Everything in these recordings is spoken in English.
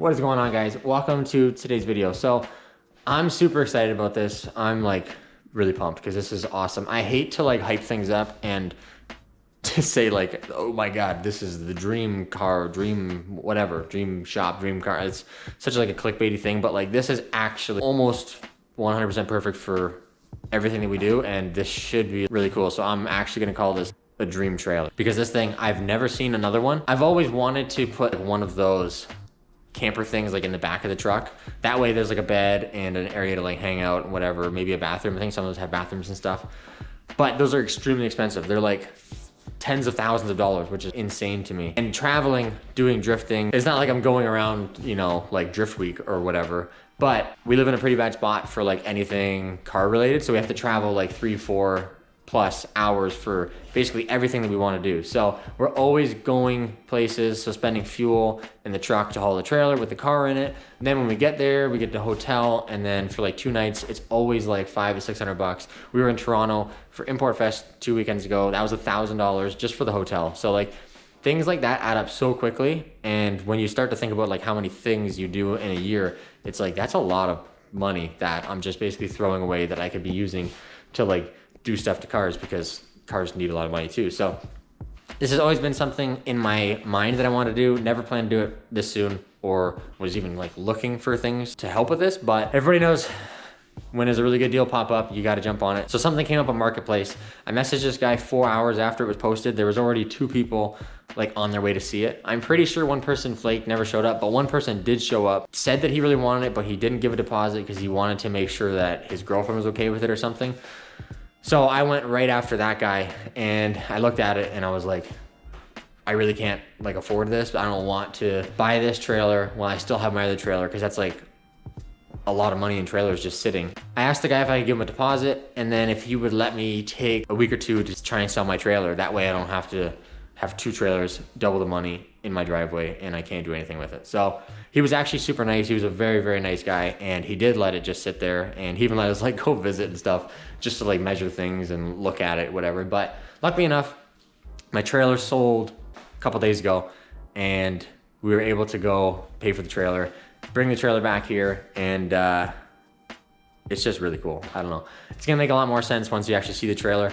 What is going on, guys? Welcome to today's video. So I'm super excited about this. I'm like really pumped because this is awesome. I hate to like hype things up and to say like, oh my God, this is the dream car, dream whatever, dream shop, dream car. It's such like a clickbaity thing, but like this is actually almost 100% perfect for everything that we do. And this should be really cool. So I'm actually gonna call this a dream trailer because this thing, I've never seen another one. I've always wanted to put one of those camper things like in the back of the truck. That way there's like a bed and an area to like hang out and whatever, maybe a bathroom. I think some of those have bathrooms and stuff, but those are extremely expensive. They're like tens of thousands of dollars, which is insane to me. And traveling, doing drifting, it's not like I'm going around, you know, like drift week or whatever, but we live in a pretty bad spot for like anything car related. So we have to travel like 3-4 plus hours for basically everything that we want to do. So we're always going places, so spending fuel in the truck to haul the trailer with the car in it. And then when we get there, we get to hotel, and then for like 2 nights, it's always like $500 to $600. We were in Toronto for Import Fest 2 weekends ago. That was $1,000 just for the hotel. So like things like that add up so quickly. And when you start to think about like how many things you do in a year, it's like that's a lot of money that I'm just basically throwing away that I could be using to like do stuff to cars, because cars need a lot of money too. So this has always been something in my mind that I want to do. Never planned to do it this soon, or was even like looking for things to help with this, but everybody knows when there's a really good deal pop up, you got to jump on it. So something came up on Marketplace. I messaged this guy 4 hours after it was posted. There was already 2 people like on their way to see it. I'm pretty sure one person flaked, never showed up, but one person did show up, said that he really wanted it, but he didn't give a deposit because he wanted to make sure that his girlfriend was okay with it or something. So I went right after that guy and I looked at it and I was like, I really can't like afford this. I don't want to buy this trailer while I still have my other trailer, because that's like a lot of money in trailers just sitting. I asked the guy if I could give him a deposit, and then if he would let me take a week or 2 to try and sell my trailer. That way I don't have to have 2 trailers, double the money in my driveway, and I can't do anything with it. So he was actually super nice. He was a very, very nice guy, and he did let it just sit there, and he even let us like go visit and stuff just to like measure things and look at it, whatever. But luckily enough, my trailer sold a couple days ago, and we were able to go pay for the trailer, bring the trailer back here, and it's just really cool. I don't know. It's gonna make a lot more sense once you actually see the trailer,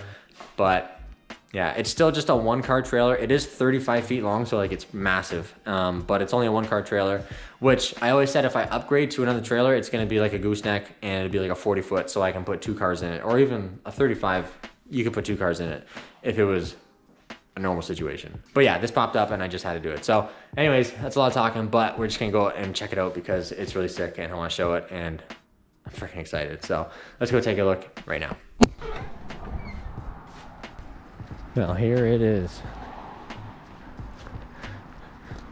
but yeah, it's still just a 1-car trailer. It is 35 feet long, so like it's massive, but it's only a 1-car trailer, which I always said if I upgrade to another trailer, it's gonna be like a gooseneck, and it'd be like a 40 foot, so I can put 2 cars in it, or even a 35, you could put 2 cars in it if it was a normal situation. But yeah, this popped up and I just had to do it. So anyways, that's a lot of talking, but we're just gonna go and check it out because it's really sick and I wanna show it, and I'm freaking excited. So let's go take a look right now. Well, here it is.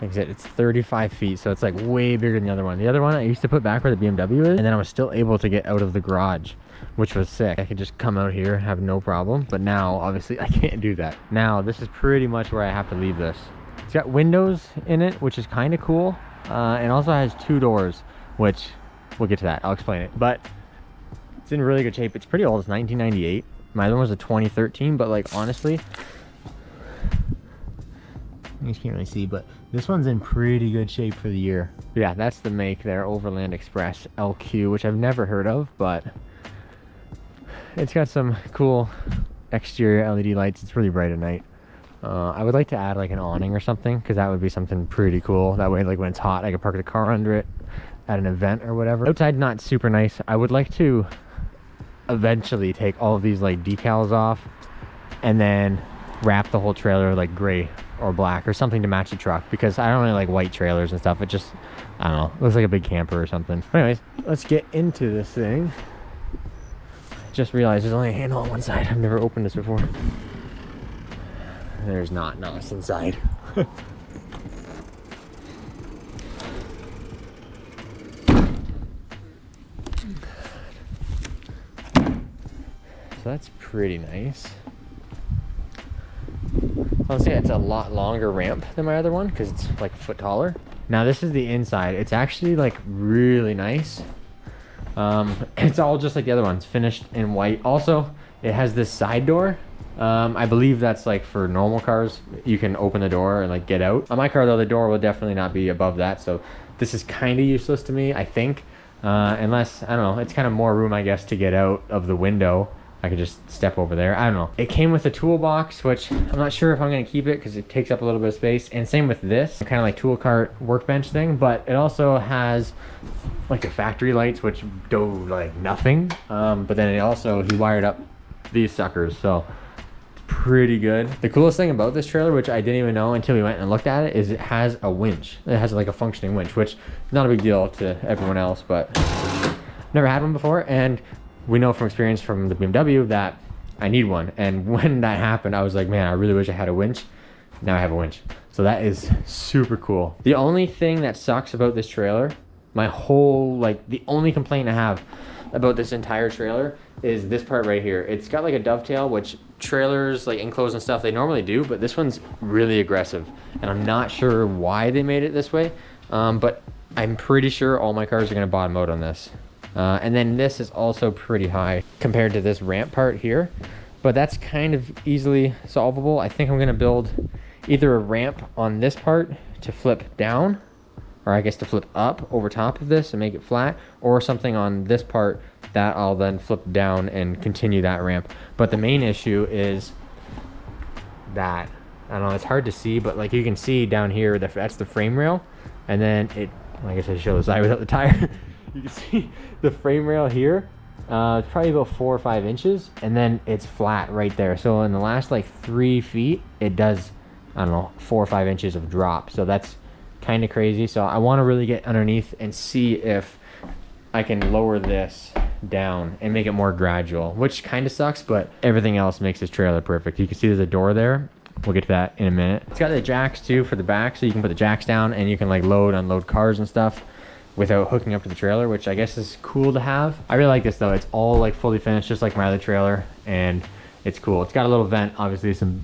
Like I said, it's 35 feet, so it's like way bigger than the other one. The other one I used to put back where the BMW is, and then I was still able to get out of the garage, which was sick. I could just come out here, have no problem. But now, obviously, I can't do that. Now, this is pretty much where I have to leave this. It's got windows in it, which is kind of cool. And also has 2 doors, which we'll get to that. I'll explain it. But it's in really good shape. It's pretty old. It's 1998. My other one was a 2013, but like honestly, you can't really see, but this one's in pretty good shape for the year. But yeah, that's the make there, Overland Express LQ, which I've never heard of, but it's got some cool exterior LED lights. It's really bright at night. I would like to add like an awning or something, because that would be something pretty cool. That way, like when it's hot, I could park the car under it at an event or whatever. Outside, not super nice. I would like to eventually take all of these like decals off and then wrap the whole trailer like gray or black or something to match the truck, because I don't really like white trailers and stuff. It just, I don't know, looks like a big camper or something. Anyways, let's get into this thing. Just realized there's only a handle on one side. I've never opened this before. There's not. No, it's inside. So that's pretty nice. I'll say it's a lot longer ramp than my other one because it's like a foot taller. Now this is the inside. It's actually like really nice. It's all just like the other ones, finished in white. Also, it has this side door. I believe that's like for normal cars. You can open the door and like get out. On my car though, the door will definitely not be above that. So this is kind of useless to me, I think. Unless, I don't know, it's kind of more room, I guess, to get out of the window. I could just step over there. I don't know. It came with a toolbox, which I'm not sure if I'm going to keep it because it takes up a little bit of space. And same with this, kind of like tool cart workbench thing. But it also has like the factory lights, which do like nothing. But then it also, he wired up these suckers. So it's pretty good. The coolest thing about this trailer, which I didn't even know until we went and looked at it, is it has a winch. It has like a functioning winch, which is not a big deal to everyone else, but never had one before. And we know from experience from the BMW that I need one. And when that happened, I was like, man, I really wish I had a winch. Now I have a winch. So that is super cool. The only thing that sucks about this trailer, the only complaint I have about this entire trailer is this part right here. It's got like a dovetail, which trailers like enclosed and stuff, they normally do, but this one's really aggressive. And I'm not sure why they made it this way. But I'm pretty sure all my cars are gonna bottom out on this. And then this is also pretty high compared to this ramp part here, but that's kind of easily solvable. I think I'm going to build either a ramp on this part to flip down, or I guess to flip up over top of this and make it flat, or something on this part that I'll then flip down and continue that ramp. But the main issue is that, I don't know, it's hard to see, but like you can see down here, that's the frame rail, and then it, I guess I show the side without the tire. You can see the frame rail here, it's probably about 4 or 5 inches, and then it's flat right there. So in the last like 3 feet, it does, I don't know, 4 or 5 inches of drop. So that's kind of crazy. So I want to really get underneath and see if I can lower this down and make it more gradual, which kind of sucks, but everything else makes this trailer perfect. You can see there's a door there. We'll get to that in a minute. It's got the jacks too for the back, so you can put the jacks down and you can like load, unload cars and stuff without hooking up to the trailer, which I guess is cool to have. I really like this though. It's all like fully finished, just like my other trailer, and it's cool. It's got a little vent, obviously some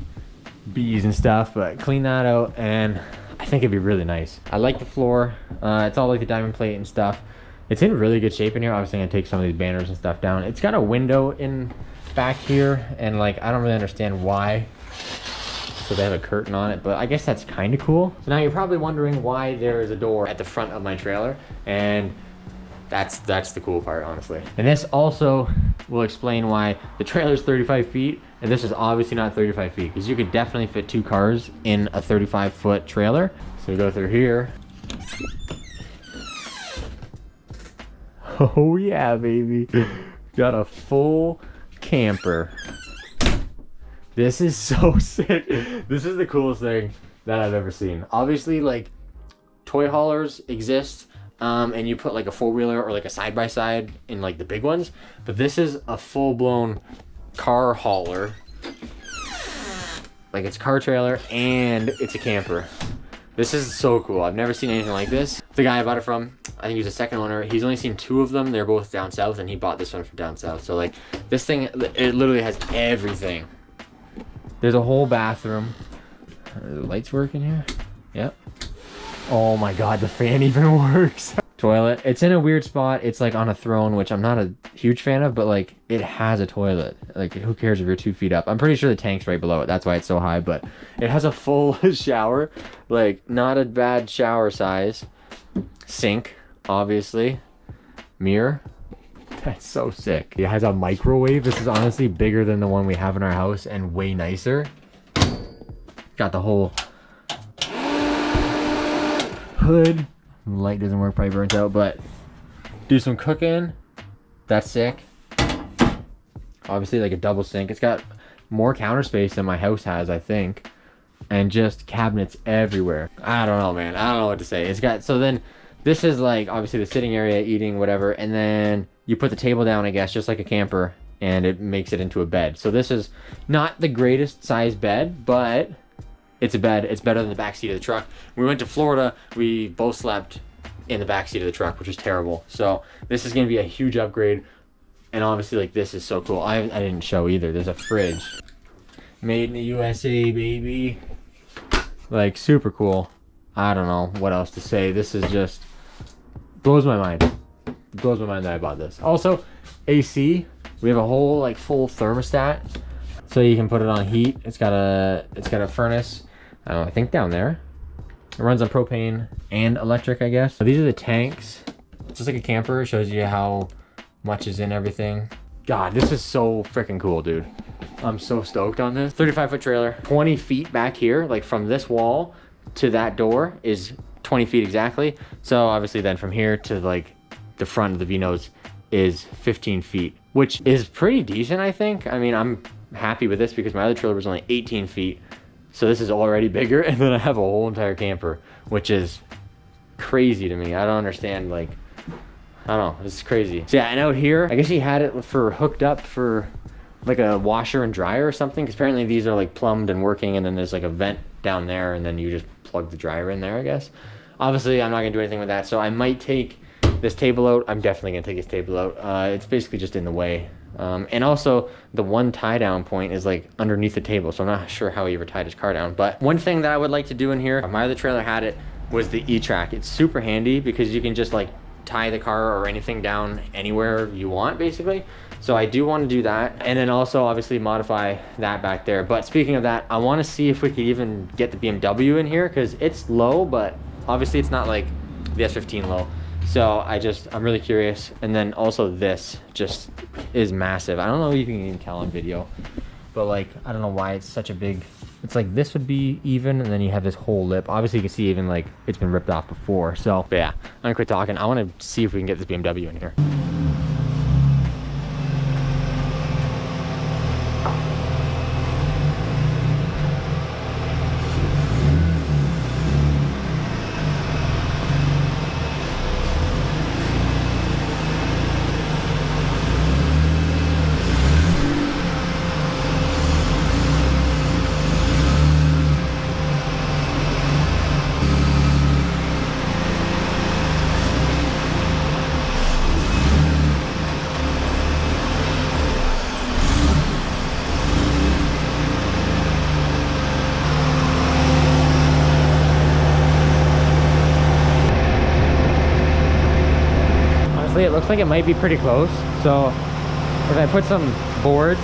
bees and stuff, but clean that out and I think it'd be really nice. I like the floor. It's all like the diamond plate and stuff. It's in really good shape in here. Obviously I'm gonna take some of these banners and stuff down. It's got a window in back here, and like I don't really understand why. So they have a curtain on it, but I guess that's kind of cool. So now you're probably wondering why there is a door at the front of my trailer, and that's the cool part, honestly. And this also will explain why the trailer is 35 feet, and this is obviously not 35 feet, because you could definitely fit 2 cars in a 35-foot trailer. So we go through here. Oh yeah, baby. Got a full camper. This is so sick. This is the coolest thing that I've ever seen. Obviously, like, toy haulers exist, and you put like a 4-wheeler or like a side-by-side in like the big ones, but this is a full-blown car hauler. Like, it's a car trailer and it's a camper. This is so cool. I've never seen anything like this. The guy I bought it from, I think he's a second owner. He's only seen 2 of them. They're both down south, and he bought this one from down south. So like, this thing, it literally has everything. There's a whole bathroom. Are the lights working here? Yep. Oh my god, the fan even works. Toilet. It's in a weird spot. It's like on a throne, which I'm not a huge fan of, but like it has a toilet. Like, who cares if you're 2 feet up? I'm pretty sure the tank's right below it. That's why it's so high, but it has a full shower. Like, not a bad shower size. Sink, obviously. Mirror. That's so sick. It has a microwave. This is honestly bigger than the one we have in our house and way nicer. Got the whole hood. The light doesn't work, probably burnt out, but do some cooking. That's sick. Obviously like a double sink. It's got more counter space than my house has, I think. And just cabinets everywhere. I don't know, man. I don't know what to say. It's got, so then this is like obviously the sitting area, eating, whatever, and then you put the table down, I guess, just like a camper, and it makes it into a bed. So this is not the greatest size bed, but it's a bed. It's better than the back seat of the truck. When we went to Florida, we both slept in the back seat of the truck, which was terrible. So this is going to be a huge upgrade, and obviously like this is so cool. I didn't show either. There's a fridge. Made in the USA, baby. Like, super cool. I don't know what else to say. This is just blows my mind. Blows my mind that I bought this. Also, AC. We have a whole like full thermostat, so you can put it on heat. It's got a furnace. I think down there. It runs on propane and electric, I guess. So these are the tanks. It's just like a camper. It shows you how much is in everything. God, this is so freaking cool, dude. I'm so stoked on this. 35-foot trailer, 20 feet back here, like from this wall to that door is 20 feet exactly. So obviously then from here to like the front of the V-nose is 15 feet, which is pretty decent, I think. I mean, I'm happy with this because my other trailer was only 18 feet. So this is already bigger. And then I have a whole entire camper, which is crazy to me. I don't understand, like, I don't know, this is crazy. So yeah, and out here, I guess he had it for hooked up for like a washer and dryer or something, because apparently these are like plumbed and working, and then there's like a vent down there, and then you just plug the dryer in there, I guess. Obviously, I'm not gonna do anything with that, so I might take this table out. I'm definitely gonna take this table out. It's basically just in the way. And also, the one tie down point is like underneath the table, so I'm not sure how he ever tied his car down. But one thing that I would like to do in here, my other trailer had it, was the E-Track. It's super handy because you can just like tie the car or anything down anywhere you want, basically. So I do want to do that, and then also obviously modify that back there. But speaking of that, I want to see if we could even get the BMW in here, because it's low, but obviously it's not like the S15 low. So I'm really curious. And then also this just is massive. I don't know if you can even tell on video, but like, I don't know why it's such a big, it's like this would be even, and then you have this whole lip. Obviously you can see even like it's been ripped off before. So but yeah, I'm gonna quit talking. I want to see if we can get this BMW in here. It looks like it might be pretty close. So if I put some boards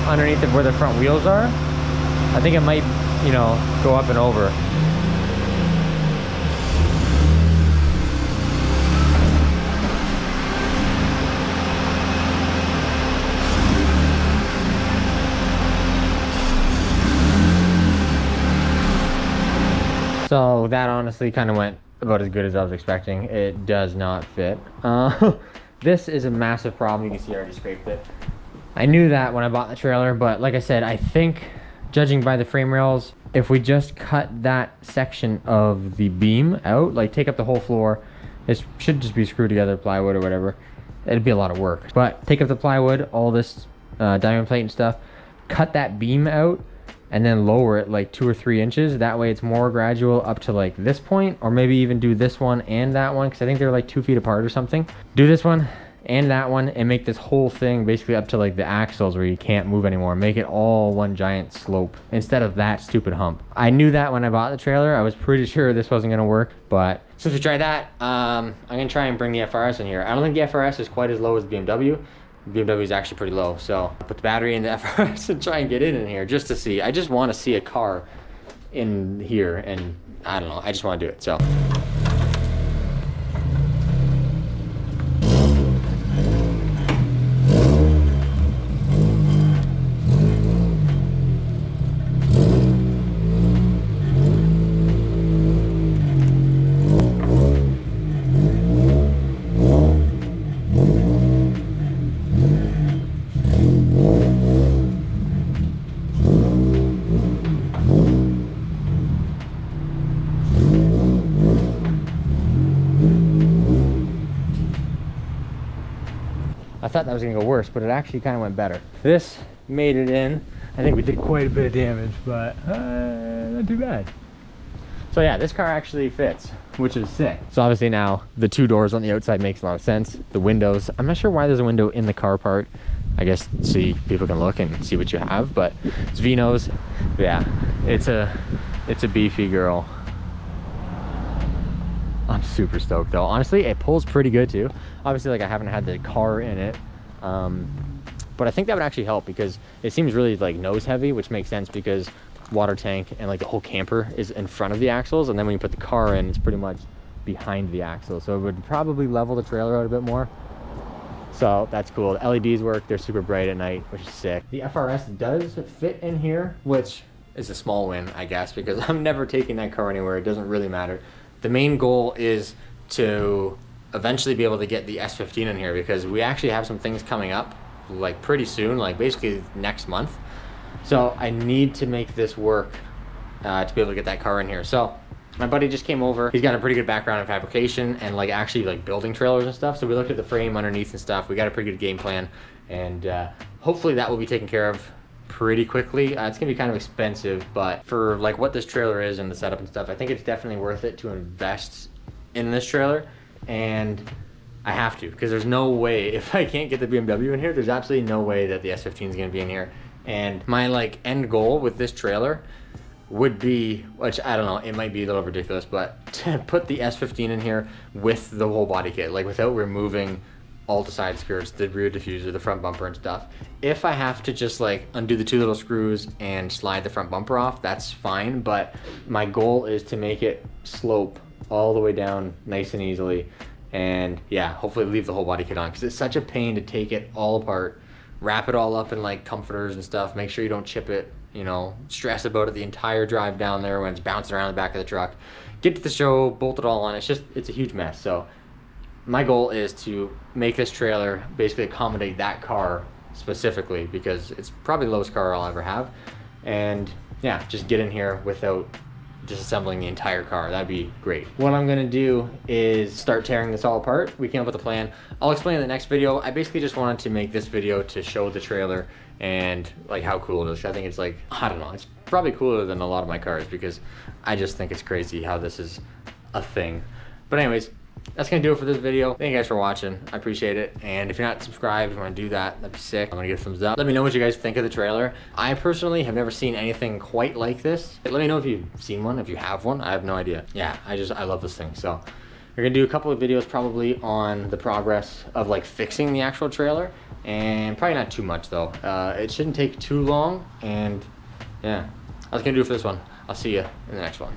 underneath where the front wheels are, I think it might, you know, go up and over. So that honestly kind of went about as good as I was expecting. It does not fit. This is a massive problem. You can see I already scraped it. I knew that when I bought the trailer, but like I said, I think judging by the frame rails, if we just cut that section of the beam out, like take up the whole floor, it should just be screwed together, plywood or whatever. It'd be a lot of work. But take up the plywood, all this diamond plate and stuff, cut that beam out, and then lower it like 2 or 3 inches. That way it's more gradual up to like this point, or maybe even do this one and that one, because I think they're like 2 feet apart or something. Do this one and that one, and make this whole thing basically up to like the axles where you can't move anymore. Make it all one giant slope instead of that stupid hump. I knew that when I bought the trailer. I was pretty sure this wasn't gonna work, but since we tried that, I'm gonna try and bring the FRS in here. I don't think the FRS is quite as low as the BMW. BMW is actually pretty low, so I'll put the battery in the FRS and try and get it in here just to see. I just want to see a car in here, and I don't know, I just want to do it. So I thought that was gonna go worse, but it actually kind of went better. This made it in. I think we did quite a bit of damage, but not too bad. So yeah, this car actually fits, which is sick. So obviously now the 2 doors on the outside makes a lot of sense. The windows, I'm not sure why there's a window in the car part. I guess so people can look and see what you have, but it's V-nose. Yeah, it's a beefy girl. I'm super stoked though. Honestly, it pulls pretty good too. Obviously, like I haven't had the car in it, but I think that would actually help because it seems really like nose heavy, which makes sense because water tank and like the whole camper is in front of the axles, and then when you put the car in, it's pretty much behind the axle. So it would probably level the trailer out a bit more. So that's cool. The LEDs work, they're super bright at night, which is sick. The FRS does fit in here, which is a small win, I guess, because I'm never taking that car anywhere. It doesn't really matter. The main goal is to eventually be able to get the S15 in here, because we actually have some things coming up like pretty soon, like basically next month. So I need to make this work to be able to get that car in here. So my buddy just came over. He's got a pretty good background in fabrication and like actually like building trailers and stuff. So we looked at the frame underneath and stuff. We got a pretty good game plan, and hopefully that will be taken care of pretty quickly. It's gonna be kind of expensive, but for like what this trailer is and the setup and stuff, I think it's definitely worth it to invest in this trailer. And I have to, because there's no way, if I can't get the BMW in here, there's absolutely no way that the S15 is gonna be in here. And my like end goal with this trailer would be, which I don't know, it might be a little ridiculous, but to put the S15 in here with the whole body kit, like without removing all the side skirts, the rear diffuser, the front bumper and stuff. If I have to just like undo the two little screws and slide the front bumper off, that's fine. But my goal is to make it slope all the way down nice and easily. And yeah, hopefully leave the whole body kit on, because it's such a pain to take it all apart, wrap it all up in like comforters and stuff, make sure you don't chip it, you know, stress about it the entire drive down there when it's bouncing around the back of the truck. Get to the show, bolt it all on. It's a huge mess. So my goal is to make this trailer basically accommodate that car specifically, because it's probably the lowest car I'll ever have. And yeah, just get in here without disassembling the entire car. That'd be great. What I'm gonna do is start tearing this all apart. We came up with a plan. I'll explain in the next video. I basically just wanted to make this video to show the trailer and like how cool it is. I think it's like, I don't know, it's probably cooler than a lot of my cars, because I just think it's crazy how this is a thing. But anyways, that's gonna do it for this video. Thank you guys for watching. I appreciate it. And if you're not subscribed, if you want to do that, that'd be sick. I'm gonna give a thumbs up. Let me know what you guys think of the trailer. I personally have never seen anything quite like this. Let me know if you've seen one, if you have one. I have no idea. Yeah, I love this thing. So we're gonna do a couple of videos probably on the progress of like fixing the actual trailer, and probably not too much though. It shouldn't take too long. And yeah, that's gonna do it for this one. I'll see you in the next one.